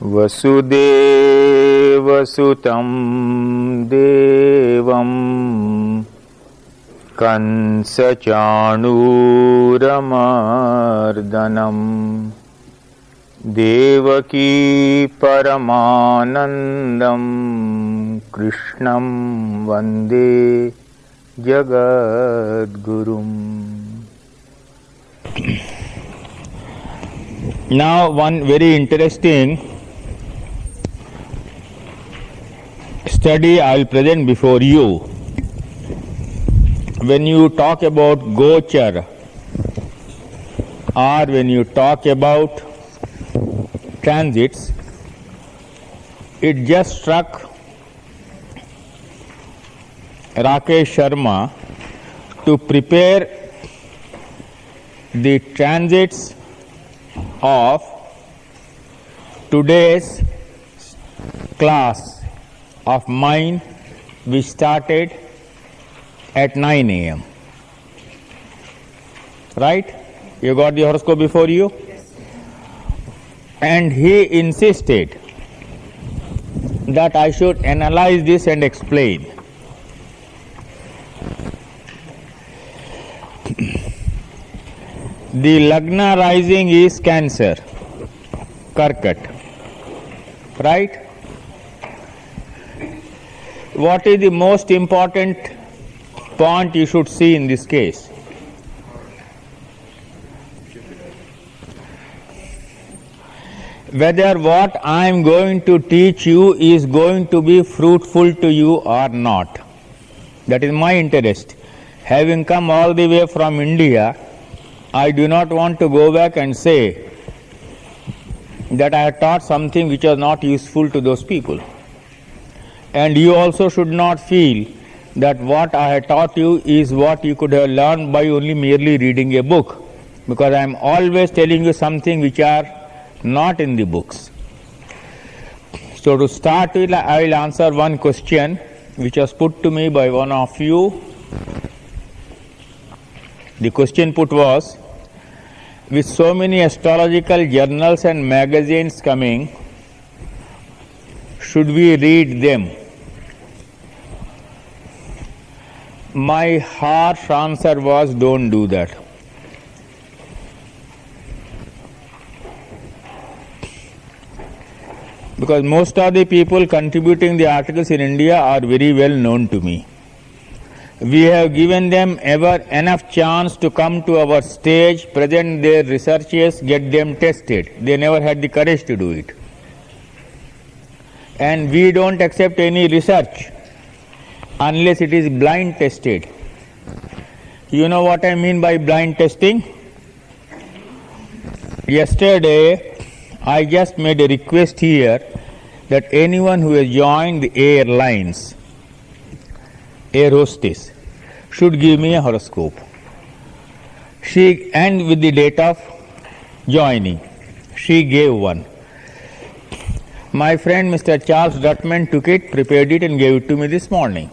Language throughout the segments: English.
वसुदेवसुतं देवं कंसचाणूरमर्दनं देवकी परमानन्दं कृष्णं वन्दे जगद्गुरुम्. Now one very interesting study I will present before you. When you talk about Gochar or when you talk about transits, it just struck Rakesh Sharma to prepare the transits of today's class of mine, which started at 9 a.m. Right? You got the horoscope before you? Yes. And he insisted that I should analyze this and explain. The Lagna rising is Cancer, Karkat, right? What is the most important point you should see in this case? Whether what I am going to teach you is going to be fruitful to you or not. That is my interest. Having come all the way from India, I do not want to go back and say that I have taught something which was not useful to those people. And you also should not feel that what I have taught you is what you could have learned by only merely reading a book, because I am always telling you something which are not in the books. So to start with, I will answer one question which was put to me by one of you. The question put was, with so many astrological journals and magazines coming, should we read them? My harsh answer was, don't do that. Because most of the people contributing the articles in India are very well known to me. We have given them ever enough chance to come to our stage, present their researches, get them tested. They never had the courage to do it. And we don't accept any research unless it is blind tested. You know what I mean by blind testing? Yesterday, I just made a request here that anyone who has joined the airlines, air hostess, should give me a horoscope. And with the date of joining, she gave one. My friend Mr. Charles Dutman took it, prepared it and gave it to me this morning.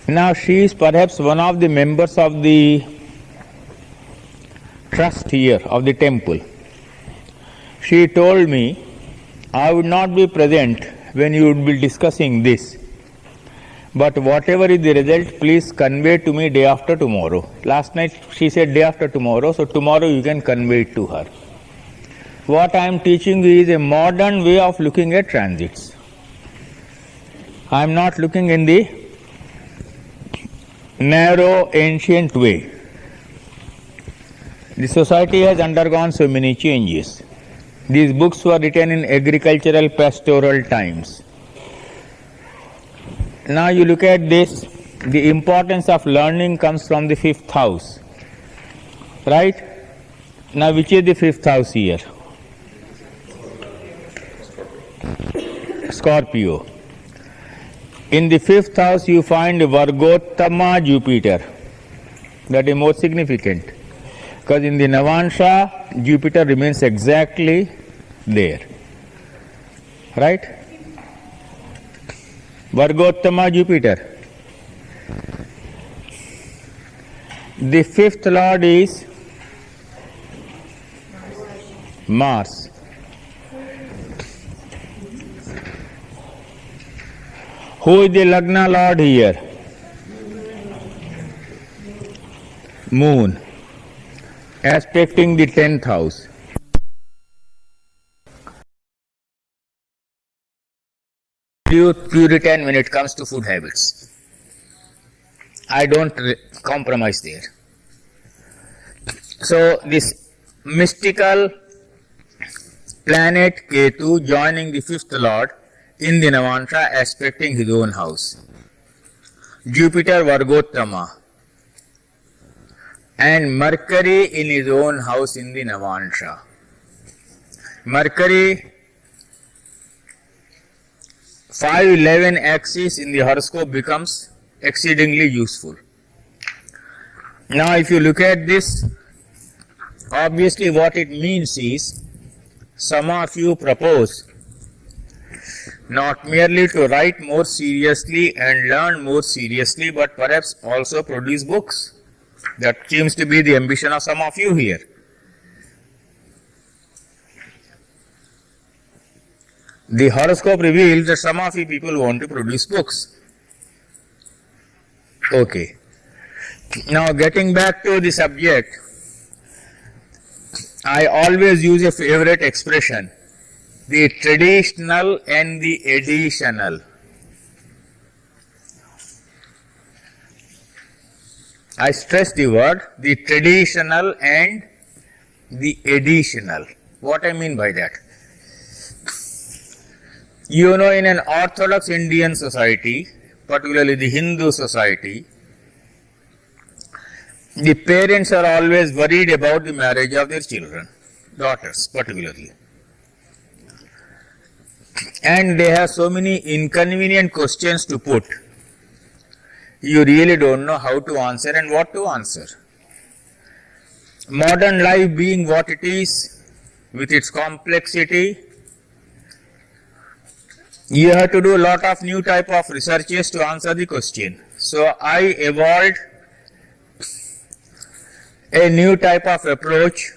Now she is perhaps one of the members of the trust here of the temple. She told me, I would not be present when you would be discussing this, but whatever is the result, please convey to me day after tomorrow. Last night she said day after tomorrow, so tomorrow you can convey it to her. What I am teaching you is a modern way of looking at transits. I am not looking in the narrow ancient way. The society has undergone so many changes. These books were written in agricultural pastoral times. Now you look at this, the importance of learning comes from the 5th house. Right? Now which is the 5th house here? Scorpio. In the 5th house you find Vargottama Jupiter. That is more significant. Because in the Navansha, Jupiter remains exactly there. Right? Vargottama Jupiter. The 5th lord is Mars. Who is the Lagna Lord here? Moon. Aspecting the 10th house. Puritan when it comes to food habits. I don't compromise there. So this mystical planet Ketu joining the 5th Lord in the Navansha aspecting his own house. Jupiter Vargottama and Mercury in his own house in the Navansha. Mercury 511 axis in the horoscope becomes exceedingly useful. Now if you look at this, obviously what it means is some of you propose not merely to write more seriously and learn more seriously, but perhaps also produce books. That seems to be the ambition of some of you here. The horoscope reveals that some of you people want to produce books. Okay. Now getting back to the subject, I always use a favorite expression, the traditional and the additional. I stress the word, the traditional and the additional. What I mean by that? You know, in an Orthodox Indian society, particularly the Hindu society, the parents are always worried about the marriage of their children, daughters particularly. And they have so many inconvenient questions to put. You really don't know how to answer and what to answer. Modern life being what it is, with its complexity, you have to do a lot of new type of researches to answer the question. So I evolved a new type of approach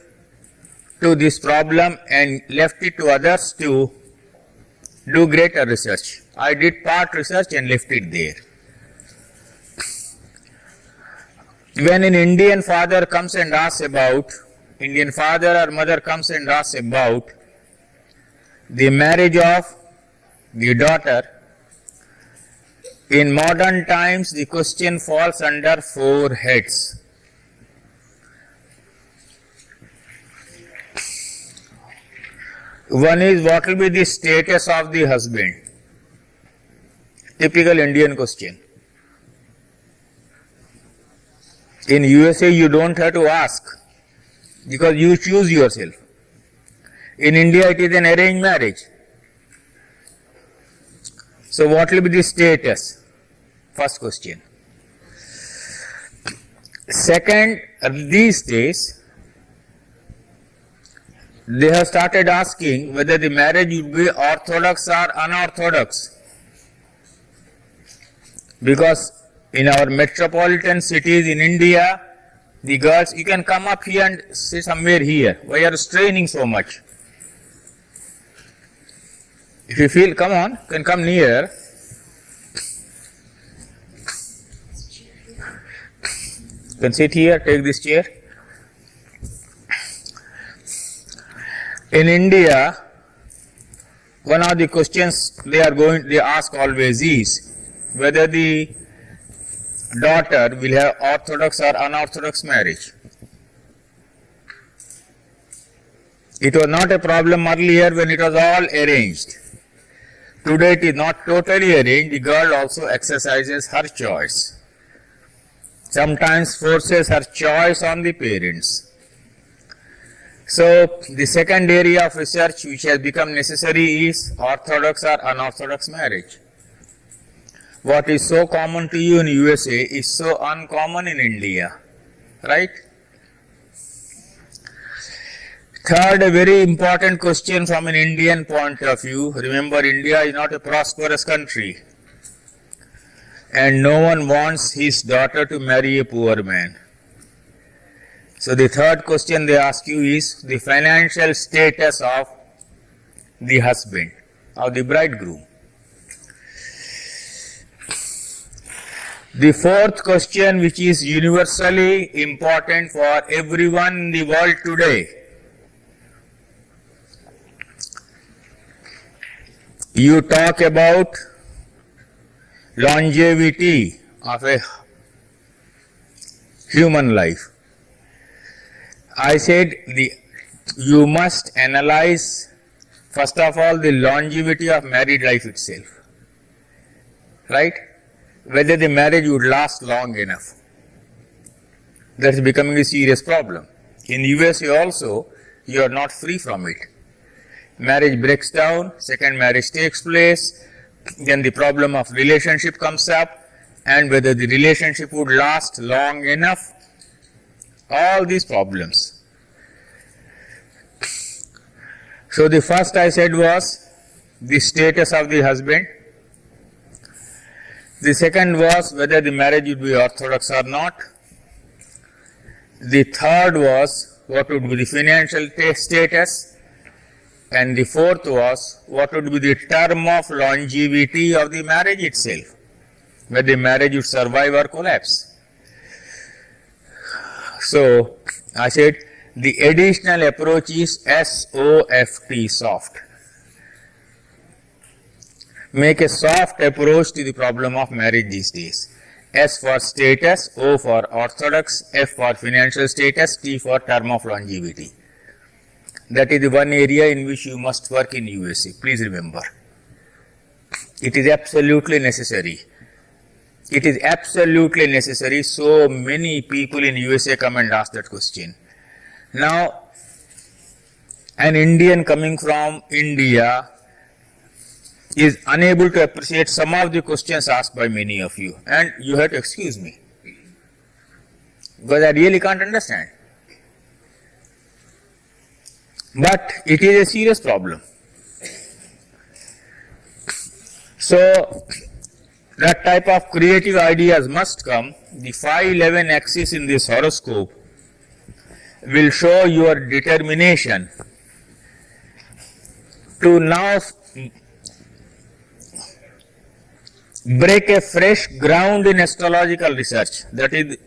to this problem and left it to others to do greater research. I did part research and left it there. When an Indian father comes and asks about, Indian father or mother comes and asks about the marriage of the daughter, in modern times the question falls under 4 heads. One is, what will be the status of the husband? Typical Indian question. In USA you don't have to ask because you choose yourself. In India it is an arranged marriage. So what will be the status? First question. Second, these days they have started asking whether the marriage would be orthodox or unorthodox. Because in our metropolitan cities in India, the girls, you can come up here and sit somewhere here. Why are you straining so much? If you feel, come on, you can come near. You can sit here, take this chair. In India, one of the questions they ask always is whether the daughter will have orthodox or unorthodox marriage. It was not a problem earlier when it was all arranged. Today it is not totally arranged. The girl also exercises her choice. Sometimes forces her choice on the parents. So the second area of research which has become necessary is orthodox or unorthodox marriage. What is so common to you in USA is so uncommon in India, right? Third, a very important question from an Indian point of view. Remember, India is not a prosperous country and no one wants his daughter to marry a poor man. So the third question they ask you is the financial status of the husband, of the bridegroom. The fourth question, which is universally important for everyone in the world today. You talk about longevity of a human life. I said you must analyze first of all the longevity of married life itself, right? Whether the marriage would last long enough. That's becoming a serious problem. In USA also, you are not free from it. Marriage breaks down, second marriage takes place, then the problem of relationship comes up, and whether the relationship would last long enough, all these problems. So the first I said was the status of the husband. The second was whether the marriage would be orthodox or not. The third was what would be the financial status. And the fourth was what would be the term of longevity of the marriage itself, whether the marriage would survive or collapse. So I said the additional approach is SOFT, soft. Make a soft approach to the problem of marriage these days. S for status, O for orthodox, F for financial status, T for term of longevity. That is the one area in which you must work in USA. Please remember. It is absolutely necessary. It is absolutely necessary. So many people in USA come and ask that question. Now, an Indian coming from India is unable to appreciate some of the questions asked by many of you. And you have to excuse me, because I really can't understand. But it is a serious problem. So, that type of creative ideas must come. The 511 axis in this horoscope will show your determination to now break a fresh ground in astrological research. That is,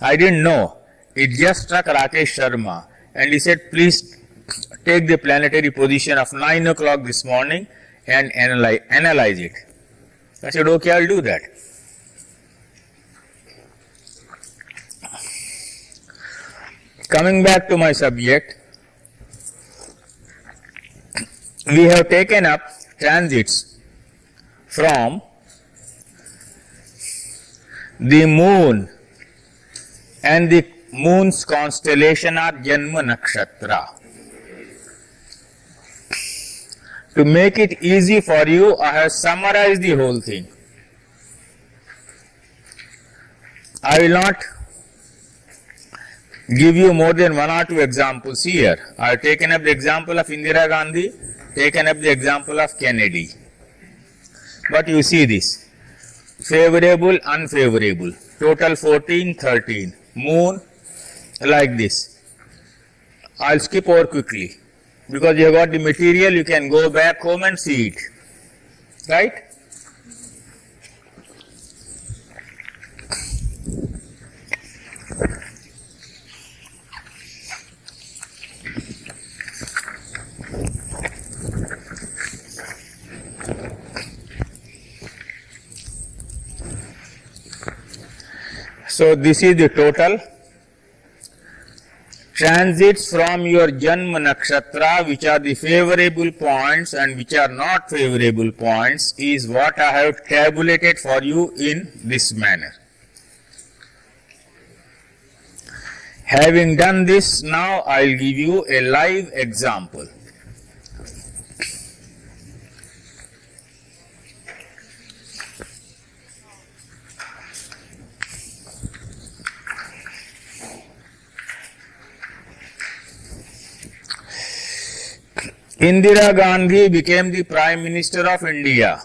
I didn't know. It just struck Rakesh Sharma, and he said, please take the planetary position of 9 o'clock this morning and analyze it. I said, okay, I'll do that. Coming back to my subject, we have taken up transits from the moon, and the moon's constellation are Janma Nakshatra. To make it easy for you, I have summarized the whole thing. I will not give you more than one or two examples here. I have taken up the example of Indira Gandhi, taken up the example of Kennedy. But you see this, favorable, unfavorable, total 14, 13, moon like this. I'll skip over quickly. Because you have got the material, you can go back home and see it. Right? So this is the total. Transits from your Janma Nakshatra, which are the favorable points and which are not favorable points, is what I have tabulated for you in this manner. Having done this, now I will give you a live example. Indira Gandhi became the Prime Minister of India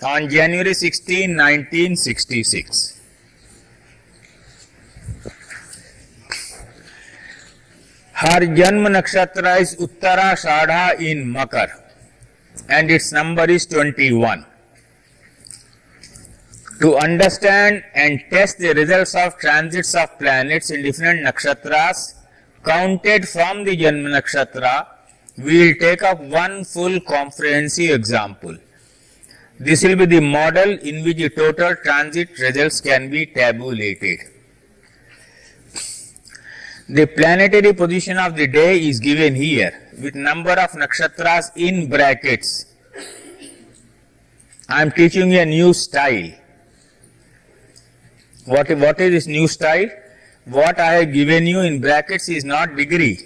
on January 16, 1966. Her Janma Nakshatra is Uttara Shadha in Makar, and its number is 21. To understand and test the results of transits of planets in different nakshatras counted from the Janma nakshatra, we will take up one full comprehensive example. This will be the model in which the total transit results can be tabulated. The planetary position of the day is given here with number of nakshatras in brackets. I am teaching you a new style. What is this new style? What I have given you in brackets is not degree.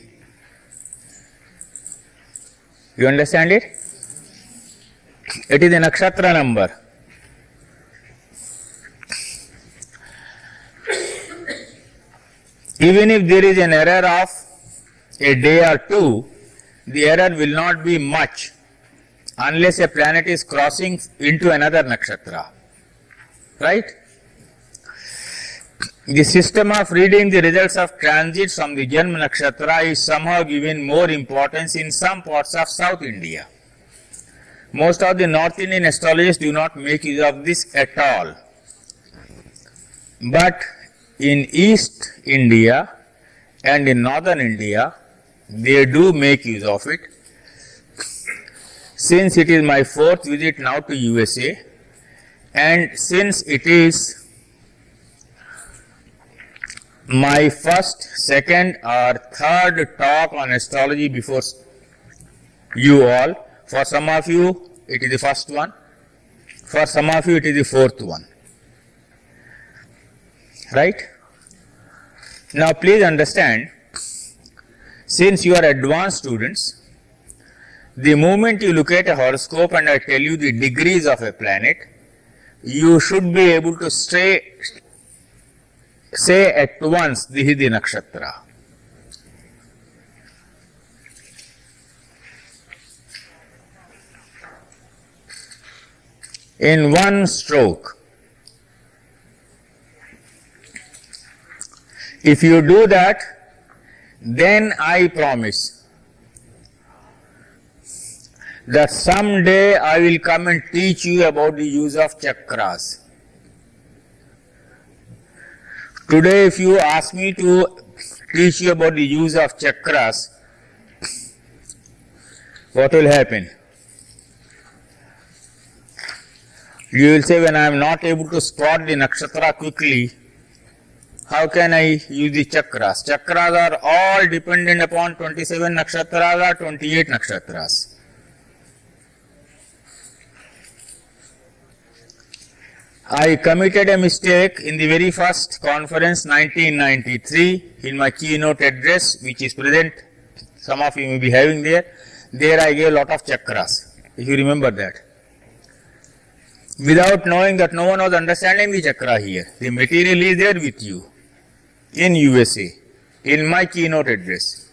You understand it? It is a nakshatra number. Even if there is an error of a day or two, the error will not be much unless a planet is crossing into another nakshatra. Right? The system of reading the results of transits from the Janma nakshatra is somehow given more importance in some parts of South India. Most of the North Indian astrologers do not make use of this at all. But in East India and in Northern India, they do make use of it. Since it is my fourth visit now to USA, and since it is my first, second or third talk on astrology before you all, for some of you it is the first one, for some of you it is the fourth one. Right? Now please understand, since you are advanced students, the moment you look at a horoscope and I tell you the degrees of a planet, you should be able to say at once this is the nakshatra. In one stroke. If you do that, then I promise that someday I will come and teach you about the use of chakras. Today, if you ask me to teach you about the use of chakras, what will happen? You will say, when I am not able to spot the nakshatra quickly, how can I use the chakras? Chakras are all dependent upon 27 nakshatras or 28 nakshatras. I committed a mistake in the very first conference 1993 in my keynote address, which is present, some of you may be having there. There I gave a lot of chakras, if you remember that. Without knowing that no one was understanding the chakra here. The material is there with you in USA, in my keynote address.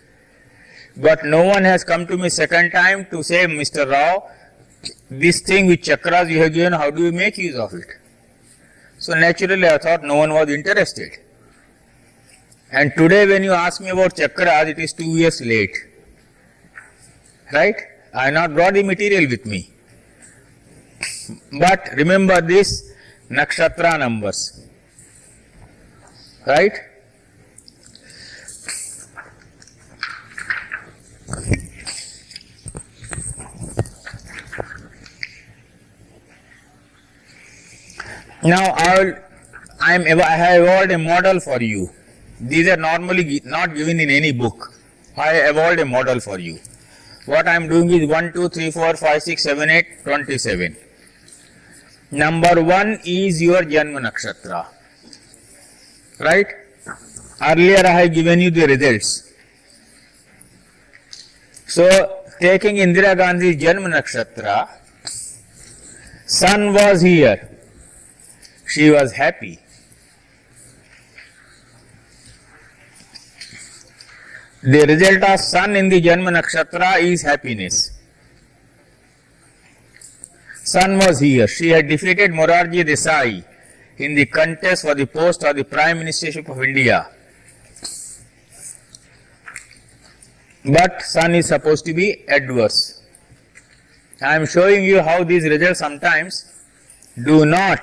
But no one has come to me second time to say, Mr. Rao, this thing with chakras you have given, how do you make use of it? So naturally I thought no one was interested. And today when you ask me about chakras, it is 2 years late. Right? I have not brought the material with me. But remember this nakshatra numbers. Right? Now I have evolved a model for you. These are normally not given in any book. I have evolved a model for you. What I am doing is 1, 2, 3, 4, 5, 6, 7, 8, 27. Number 1 is your Janma nakshatra. Right? Earlier I have given you the results. So, taking Indira Gandhi's Janma nakshatra, Sun was here. She was happy. The result of Sun in the Janma nakshatra is happiness. Sun was here. She had defeated Morarji Desai in the contest for the post of the Prime Ministership of India. But Sun is supposed to be adverse. I am showing you how these results sometimes do not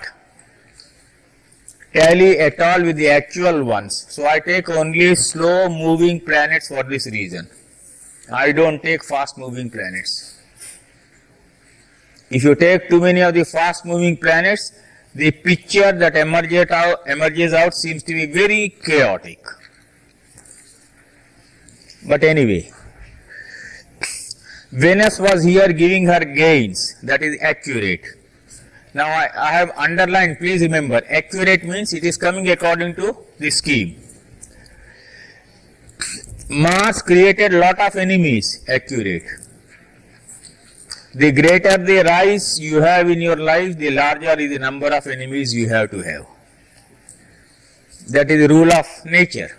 tally at all with the actual ones. So I take only slow moving planets for this reason. I don't take fast moving planets. If you take too many of the fast moving planets, the picture that emerges out seems to be very chaotic. But anyway, Venus was here giving her gains, that is accurate. Now I have underlined, please remember, accurate means it is coming according to the scheme. Mars created lot of enemies, accurate. The greater the rise you have in your life, the larger is the number of enemies you have to have. That is the rule of nature.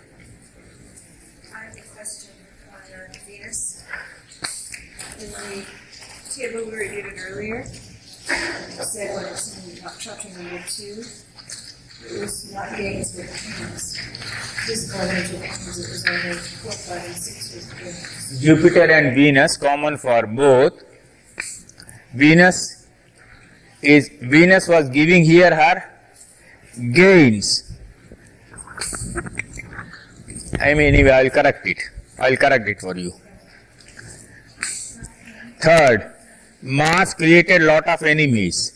I have a question on Venus. In the table we reviewed earlier, it said when it's in chapter number 2, it was not gains with kings. Physical nature of kings, it was only 4, 5, and 6 was gains. Jupiter and Venus, common for both. Venus was giving here her gains. Anyway, I will correct it for you. Third, Mars created lot of enemies.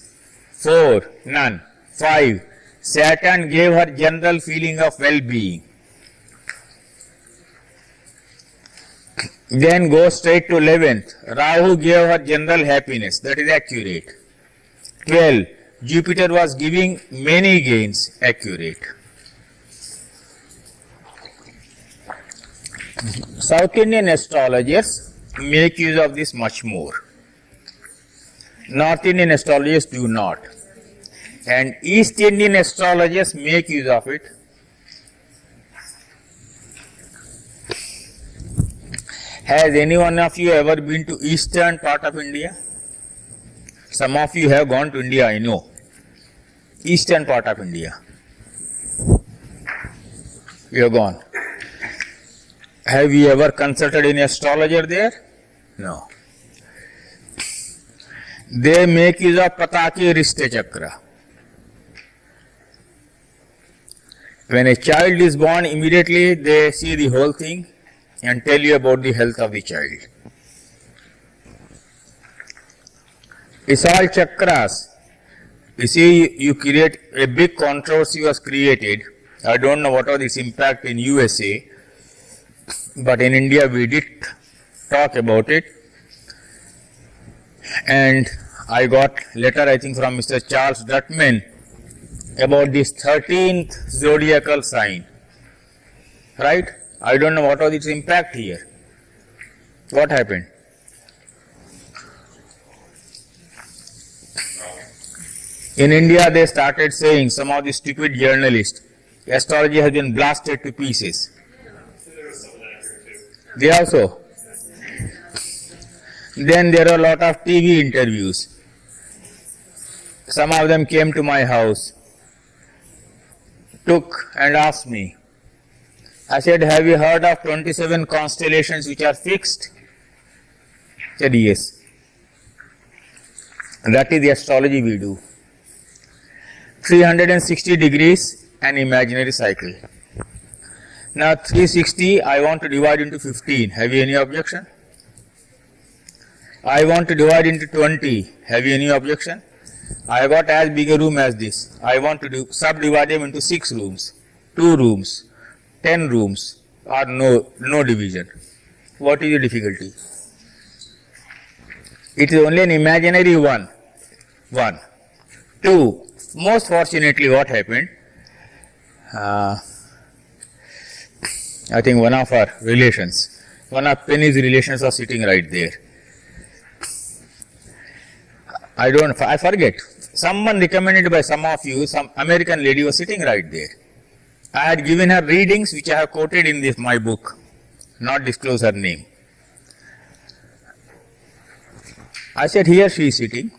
4, none. 5, Saturn gave her general feeling of well-being. Then go straight to 11th. Rahu gave her general happiness. That is accurate. 12. Jupiter was giving many gains. Accurate. South Indian astrologers make use of this much more. North Indian astrologers do not. And East Indian astrologers make use of it. Has any one of you ever been to eastern part of India? Some of you have gone to India, I know. Eastern part of India. You have gone. Have you ever consulted any astrologer there? No. They make use of Pataki Rishte Chakra. When a child is born, immediately they see the whole thing and tell you about the health of the child. It's all chakras. You see, you create a big controversy was created. I don't know what was its impact in USA, but in India we did talk about it. And I got letter, I think, from Mr. Charles Dutman about this 13th zodiacal sign. Right? I don't know what was its impact here. What happened? In India they started saying, some of the stupid journalists, astrology has been blasted to pieces. They also. Then there are a lot of TV interviews. Some of them came to my house, took and asked me. I said, have you heard of 27 constellations which are fixed? I said, yes. And that is the astrology we do. 360 degrees, an imaginary cycle. Now 360, I want to divide into 15. Have you any objection? I want to divide into 20. Have you any objection? I got as big a room as this. I want to subdivide them into 6 rooms, 2 rooms, 10 rooms, or no division. What is the difficulty? It is only an imaginary one. 2. Most fortunately, what happened? I think one of our relations, one of Penny's relations was sitting right there. I forget. Someone recommended by some of you, some American lady was sitting right there. I had given her readings which I have quoted in my book, not disclose her name. I said, here she is sitting.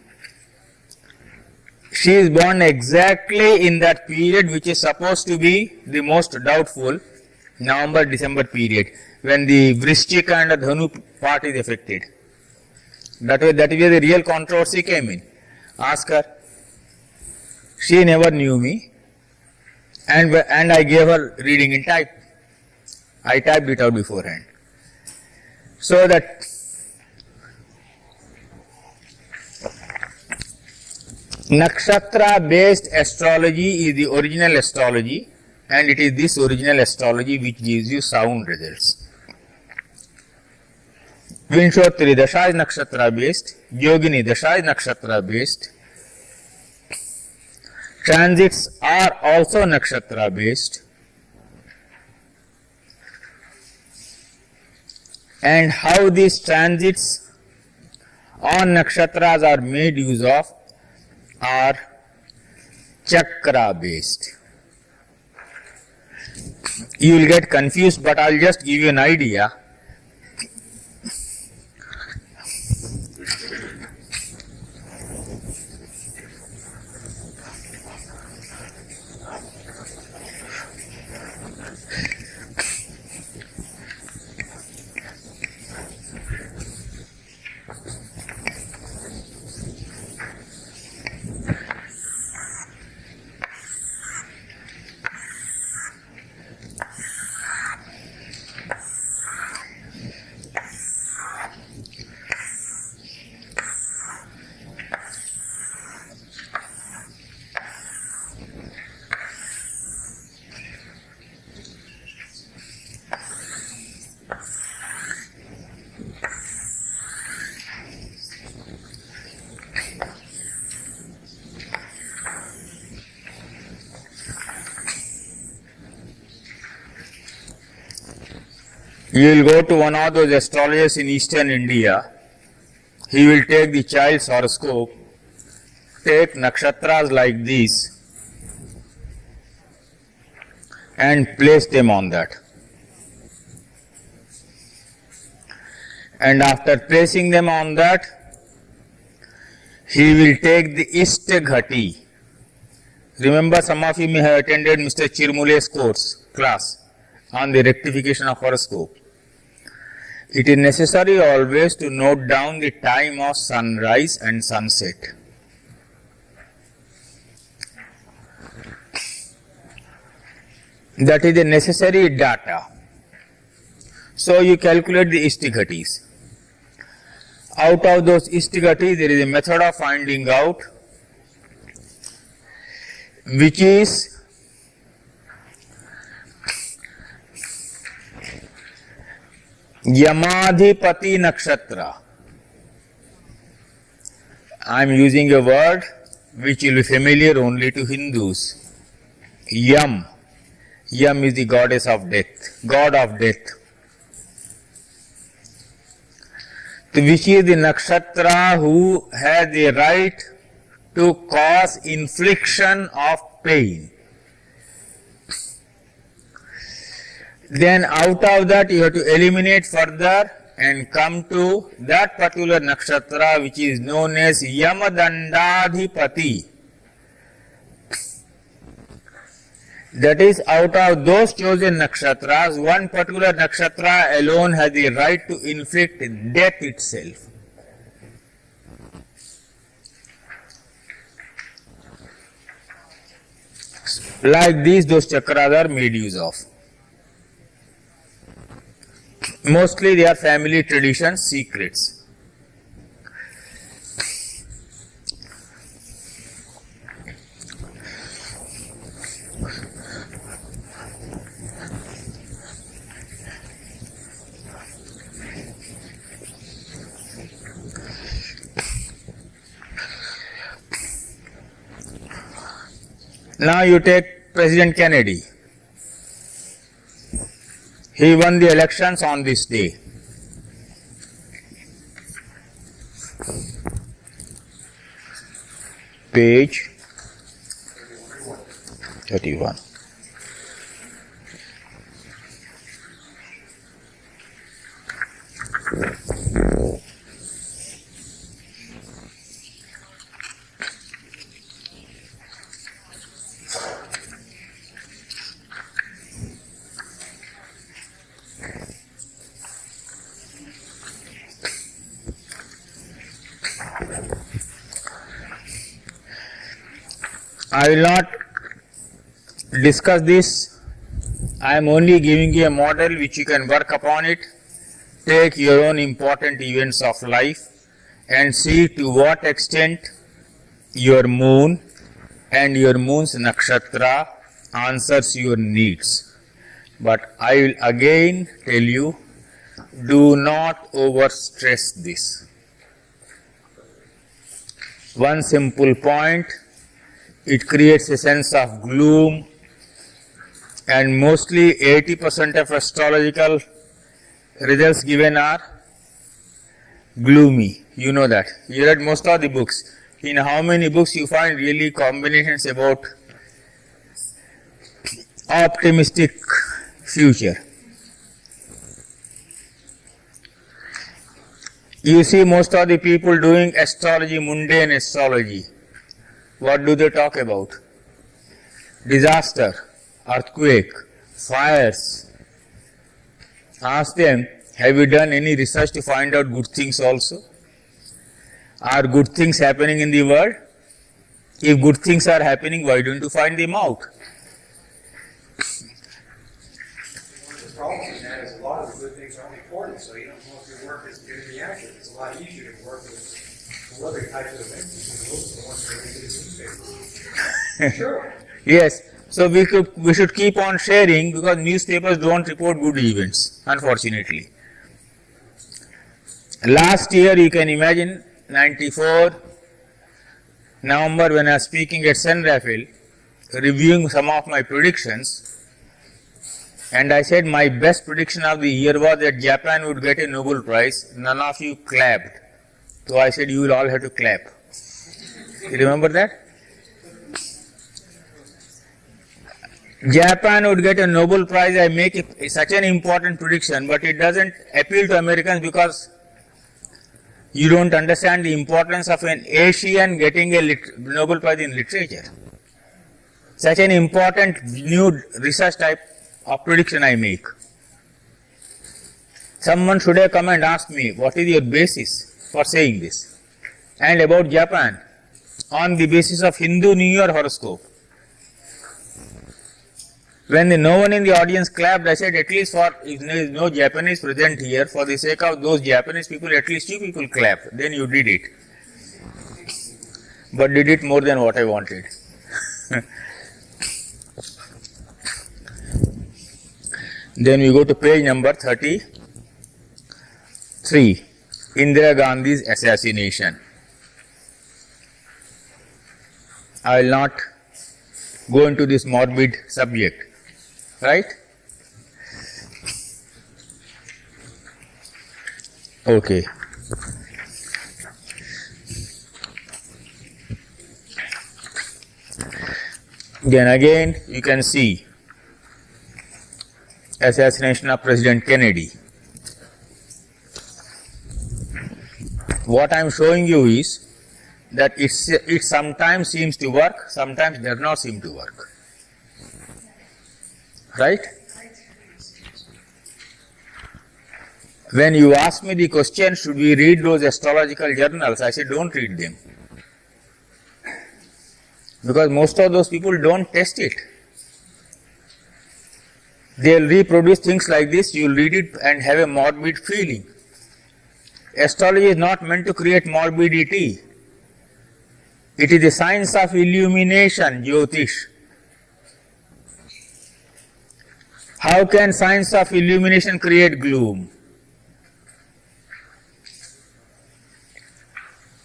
She is born exactly in that period which is supposed to be the most doubtful, November-December period, when the Vrishchika and the Dhanu part is affected. That is where the real controversy came in. Ask her. She never knew me. And I gave her reading in type. I typed it out beforehand. So that nakshatra based astrology is the original astrology, and it is this original astrology which gives you sound results. Vinshotri Dasha is nakshatra based, Yogini Dasha is nakshatra based, transits are also nakshatra based, and how these transits on nakshatras are made use of are chakra based. You will get confused, but I'll just give you an idea. You will go to one of those astrologers in eastern India. He will take the child's horoscope, take nakshatras like these, and place them on that. And after placing them on that, he will take the Ishtaghati. Remember, some of you may have attended Mr. Chirmule's class on the rectification of horoscope. It is necessary always to note down the time of sunrise and sunset. That is the necessary data. So you calculate the Ishtighatis. Out of those Ishtighatis, there is a method of finding out, which is Yamadhipati Nakshatra. I am using a word which will be familiar only to Hindus. Yam. Yam is the goddess of death, god of death. Which is the nakshatra who has the right to cause infliction of pain. Then out of that you have to eliminate further and come to that particular nakshatra which is known as Yamadandadhipati. That is, out of those chosen nakshatras, one particular nakshatra alone has the right to inflict death itself. Like these, those chakras are made use of. Mostly they are family traditions, secrets. Now you take President Kennedy. He won the elections on this day. Page 31. I will not discuss this. I am only giving you a model which you can work upon it. Take your own important events of life and see to what extent your moon and your moon's nakshatra answers your needs. But I will again tell you, do not overstress this. One simple point, it creates a sense of gloom, and mostly 80% of astrological results given are gloomy. You know that. You read most of the books. In how many books you find really combinations about optimistic future? You see most of the people doing astrology, mundane astrology. What do they talk about? Disaster, earthquake, fires. Ask them, have you done any research to find out good things also? Are good things happening in the world? If good things are happening, why don't you find them out? One of the problems in that is a lot of the good things are recorded, so you don't know if your work is going to be accurate. It's a lot easier to work with other types of events than those are the ones that are in the newspaper. Sure. Yes. So we should keep on sharing, because newspapers don't report good events, unfortunately. Last year, you can imagine, 94 November, when I was speaking at San Rafael, reviewing some of my predictions, and I said my best prediction of the year was that Japan would get a Nobel Prize. None of you clapped. So I said, you will all have to clap. You remember that? Japan would get a Nobel Prize. I make such an important prediction, but it doesn't appeal to Americans because you don't understand the importance of an Asian getting a Nobel Prize in literature. Such an important new research type of prediction I make. Someone should have come and asked me, what is your basis for saying this? And about Japan, on the basis of Hindu New Year horoscope. When no one in the audience clapped, I said, at least for, if there is no Japanese present here, for the sake of those Japanese people, at least you people clap. Then you did it. But did it more than what I wanted. Then we go to page number 33. Indira Gandhi's assassination. I will not go into this morbid subject. Right? Okay. Then again, you can see assassination of President Kennedy. What I am showing you is that it sometimes seems to work, sometimes does not seem to work. Right? When you ask me the question, should we read those astrological journals? I say, don't read them. Because most of those people don't test it. They'll reproduce things like this, you'll read it and have a morbid feeling. Astrology is not meant to create morbidity. It is the science of illumination, Jyotish. How can science of illumination create gloom?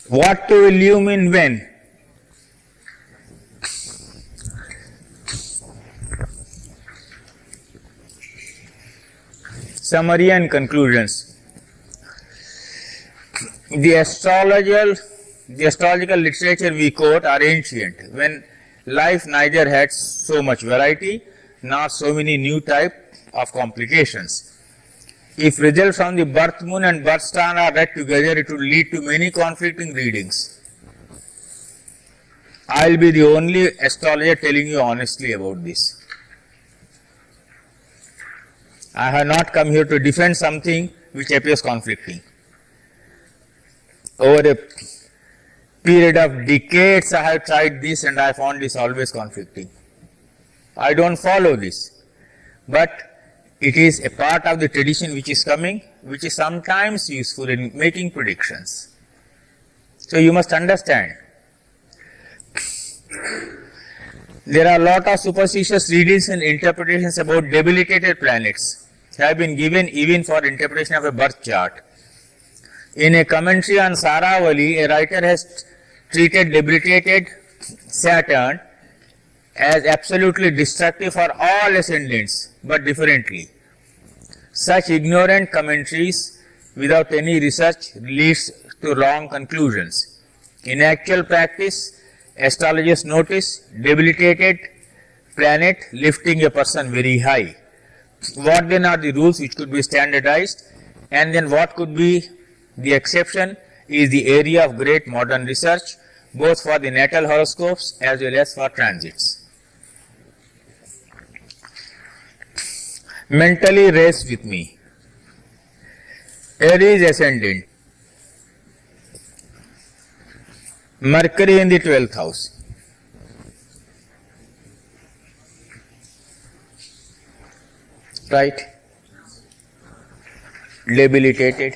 What to illumine when? Summary and conclusions. The astrological literature we quote are ancient, when life neither had so much variety nor so many new type of complications. If results from the birth moon and birth star are read together, it would lead to many conflicting readings. I will be the only astrologer telling you honestly about this. I have not come here to defend something which appears conflicting. Over a period of decades, I have tried this and I found this always conflicting. I don't follow this. But it is a part of the tradition which is coming, which is sometimes useful in making predictions. So you must understand. There are a lot of superstitious readings and interpretations about debilitated planets have been given even for interpretation of a birth chart. In a commentary on Saravali, a writer has treated debilitated Saturn as absolutely destructive for all ascendants, but differently. Such ignorant commentaries without any research leads to wrong conclusions. In actual practice, astrologers notice debilitated planet lifting a person very high. What then are the rules which could be standardized, and then what could be the exception is the area of great modern research, both for the natal horoscopes as well as for transits. Mentally race with me. Aries ascendant. Mercury in the 12th house. Right? Debilitated.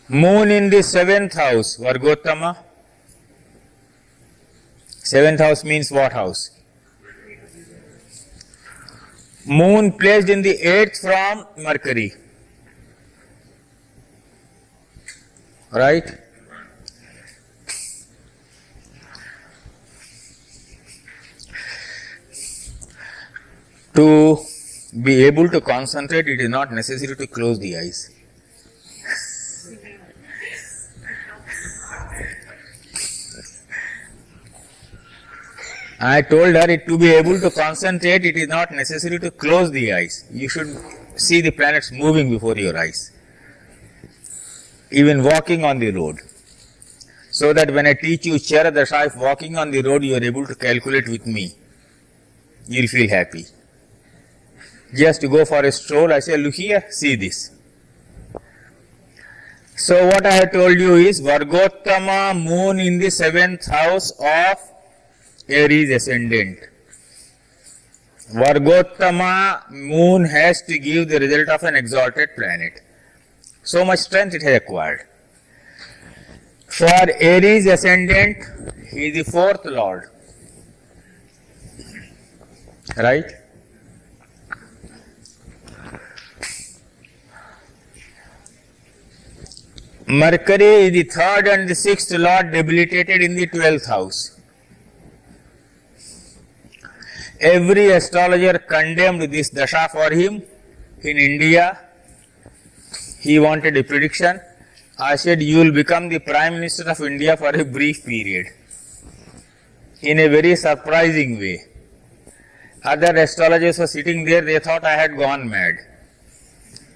Moon in the 7th house, Vargottama. 7th house means what house? Moon placed in the 8th from Mercury. Right? To be able to concentrate, it is not necessary to close the eyes. I told her to be able to concentrate, it is not necessary to close the eyes. You should see the planets moving before your eyes. Even walking on the road. So that when I teach you Chara Dasha, if walking on the road you are able to calculate with me, you will feel happy. Just to go for a stroll, I say, look here, see this. So what I have told you is Vargottama moon in the 7th house of Aries ascendant. Vargottama moon has to give the result of an exalted planet. So much strength it has acquired. For Aries ascendant, he is the 4th lord. Right? Mercury is the 3rd and the 6th lord, debilitated in the 12th house. Every astrologer condemned this dasha for him. In India, he wanted a prediction. I said, you will become the Prime Minister of India for a brief period. In a very surprising way. Other astrologers were sitting there, they thought I had gone mad.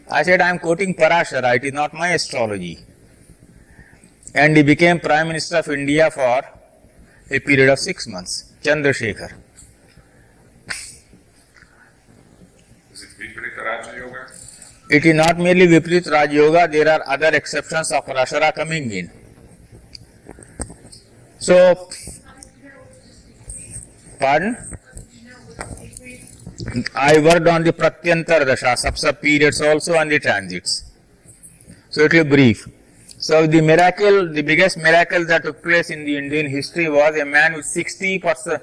I said, I am quoting Parashara, it is not my astrology. And he became Prime Minister of India for a period of 6 months. Chandrasekhar. It is not merely Viparit Raj Yoga, there are other exceptions of Parashara coming in. So, pardon? I worked on the Pratyantar Dasha, sub periods also, and the transits. So it will be brief. So the miracle, the biggest miracle that took place in the Indian history was a man with 60%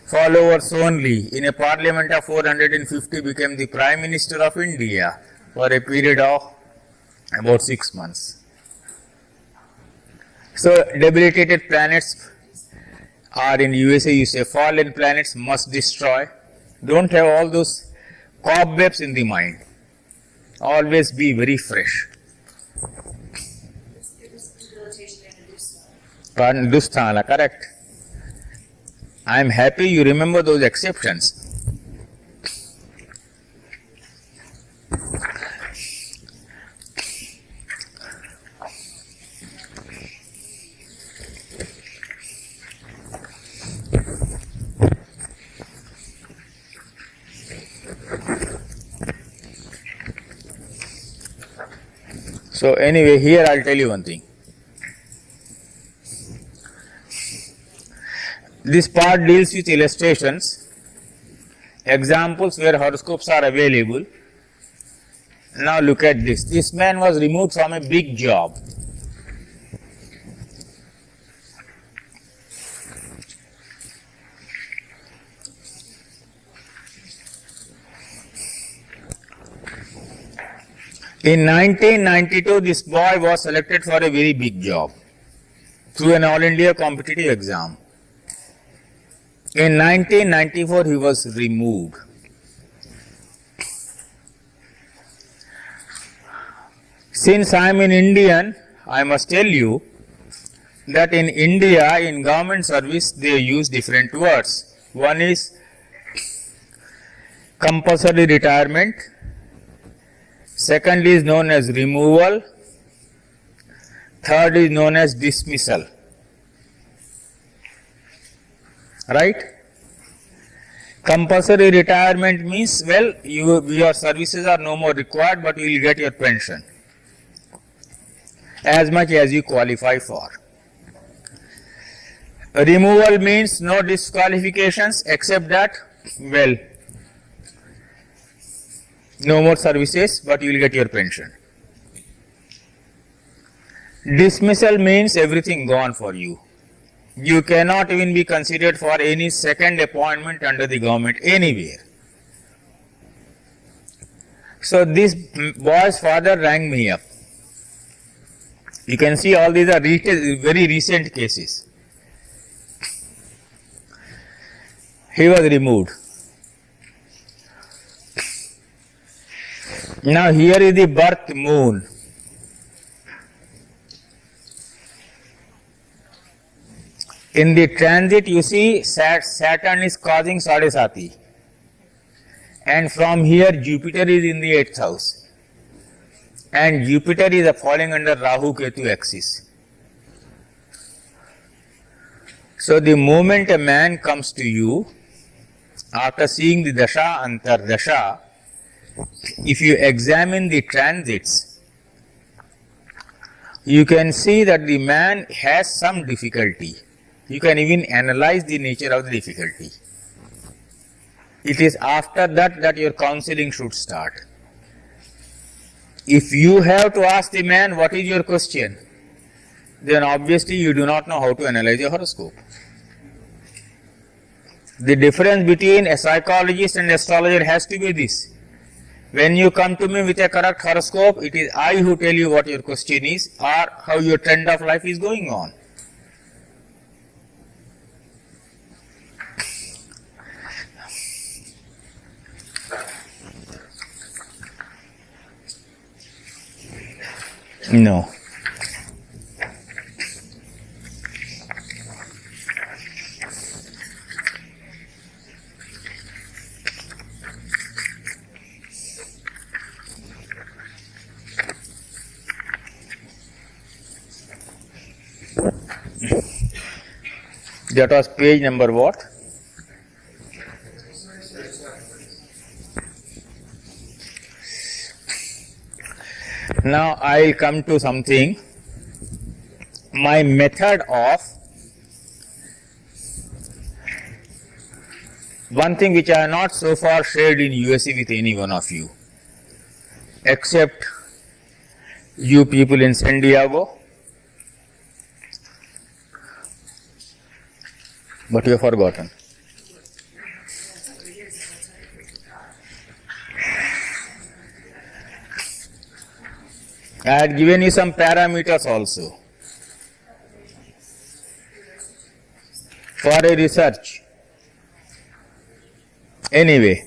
followers only in a parliament of 450 became the Prime Minister of India for a period of about 6 months. So debilitated planets are in USA, you say fallen planets must destroy. Don't have all those cobwebs in the mind. Always be very fresh. It was debilitation and Dusthana. Pardon, Dusthana, correct. I am happy you remember those exceptions. So anyway, here I'll tell you one thing. This part deals with illustrations, examples where horoscopes are available. Now look at this. This man was removed from a big job. In 1992, this boy was selected for a very big job through an All India competitive exam. In 1994, he was removed. Since I am an Indian, I must tell you that in India, in government service, they use different words. One is compulsory retirement. Second is known as removal. Third is known as dismissal. Right? Compulsory retirement means, well, your services are no more required, but you will get your pension as much as you qualify for. Removal means no disqualifications except that, well, no more services, but you will get your pension. Dismissal means everything gone for you. You cannot even be considered for any second appointment under the government anywhere. So this boy's father rang me up. You can see all these are very recent cases. He was removed. Now here is the birth moon. In the transit you see Saturn is causing Sadesati. And from here Jupiter is in the 8th house. And Jupiter is falling under Rahu Ketu axis. So the moment a man comes to you, after seeing the Dasha, Antar Dasha, if you examine the transits, you can see that the man has some difficulty. You can even analyze the nature of the difficulty. It is after that your counseling should start. If you have to ask the man, what is your question? Then obviously you do not know how to analyze your horoscope. The difference between a psychologist and astrologer has to be this. When you come to me with a correct horoscope, it is I who tell you what your question is or how your trend of life is going on. No. That was page number what? Now I will come to something. My method of one thing which I have not so far shared in USA with any one of you, except you people in San Diego. But you have forgotten. I had given you some parameters also for a research. Anyway,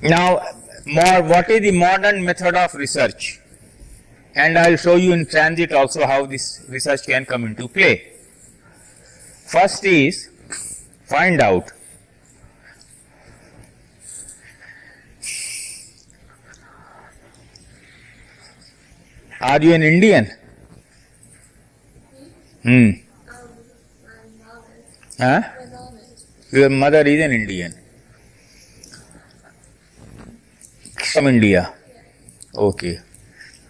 now what is the modern method of research? And I will show you in transit also how this research can come into play. First is find out are you an Indian? Huh? Your mother is an Indian. From India. Okay.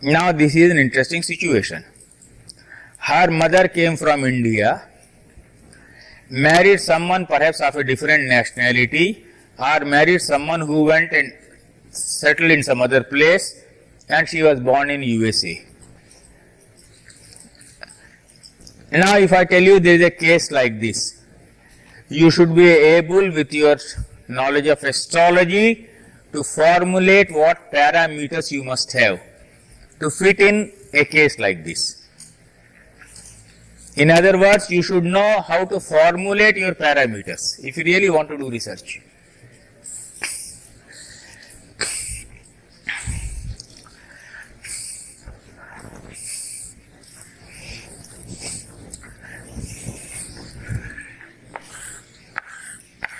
Now this is an interesting situation. her mother came from India, married someone perhaps of a different nationality, or married someone who went and settled in some other place, and she was born in USA. Now if I tell you there is a case like this, you should be able with your knowledge of astrology to formulate what parameters you must have to fit in a case like this. In other words, you should know how to formulate your parameters if you really want to do research.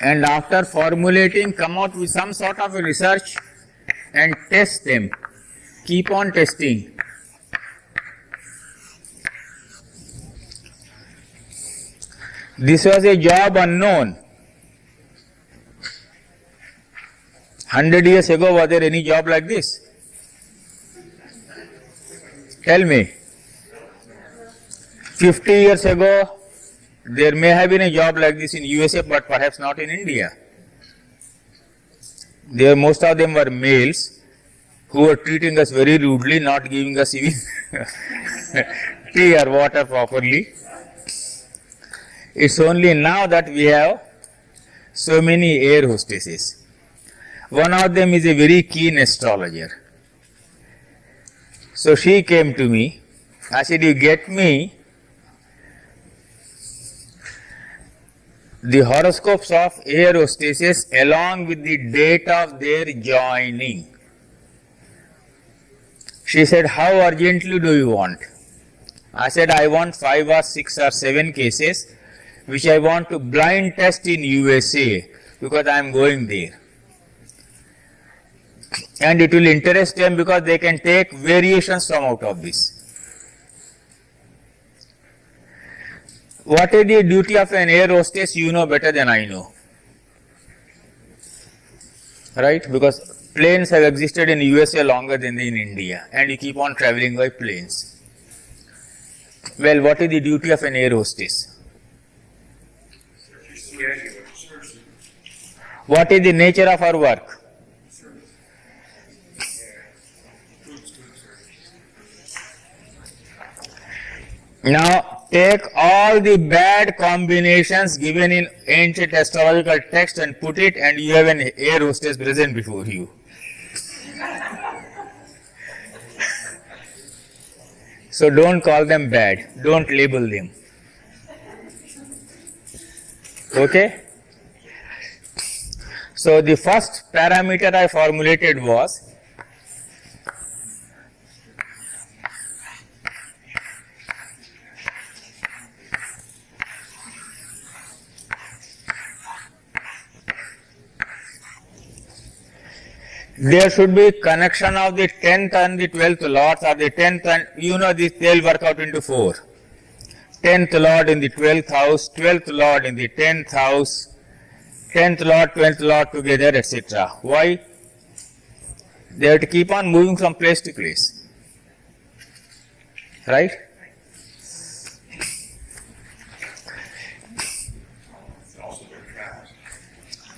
And after formulating, come out with some sort of a research and test them. Keep on testing. This was a job unknown. 100 years ago, was there any job like this? Tell me. 50 years ago, there may have been a job like this in USA, but perhaps not in India. Most of them were males who were treating us very rudely, not giving us even tea or water properly. It's only now that we have so many air hostesses. One of them is a very keen astrologer. So she came to me. I said, you get me the horoscopes of air hostesses along with the date of their joining. She said, how urgently do you want? I said, I want 5 or 6 or 7 cases which I want to blind test in USA because I am going there. And it will interest them because they can take variations from out of this. What is the duty of an air hostess? You know better than I know. Right? Because planes have existed in USA longer than in India, and you keep on traveling by planes. Well, what is the duty of an air hostess? What is the nature of her work? Now, take all the bad combinations given in ancient astrological text and put it, and you have an air hostess present before you. So don't call them bad, don't label them. Okay? So the first parameter I formulated was there should be connection of the 10th and the 12th lords, or the 10th and, this, they'll work out into 4. 10th lord in the 12th house, 12th lord in the 10th house, 10th lord, 12th lord together, etc. Why? They have to keep on moving from place to place. Right?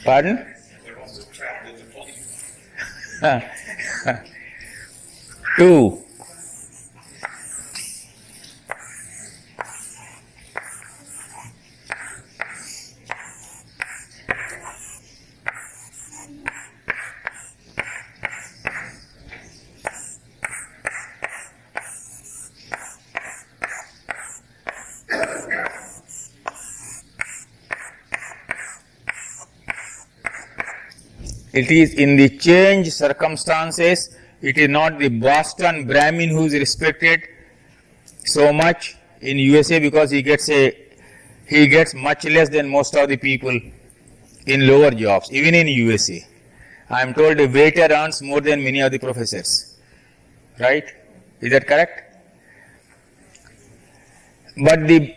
Pardon? 2. It is in the changed circumstances. It is not the Boston Brahmin who is respected so much in USA because he gets much less than most of the people in lower jobs, even in USA. I am told a waiter earns more than many of the professors. Right? Is that correct? But the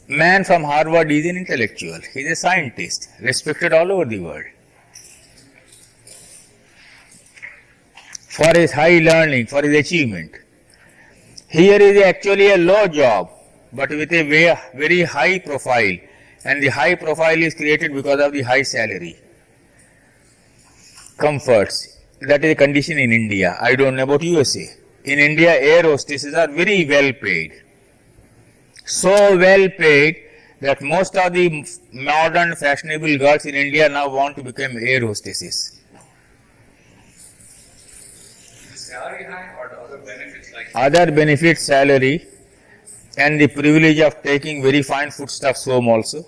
man from Harvard is an intellectual. He is a scientist, respected all over the world for his high learning, for his achievement. Here is actually a low job, but with a very high profile, and the high profile is created because of the high salary, comforts. That is a condition in India. I don't know about USA. In India, air hostesses are very well paid. So well paid that most of the modern fashionable girls in India now want to become air hostesses. Is the salary high or the other benefits like Other benefits, salary, and the privilege of taking very fine foodstuffs home also.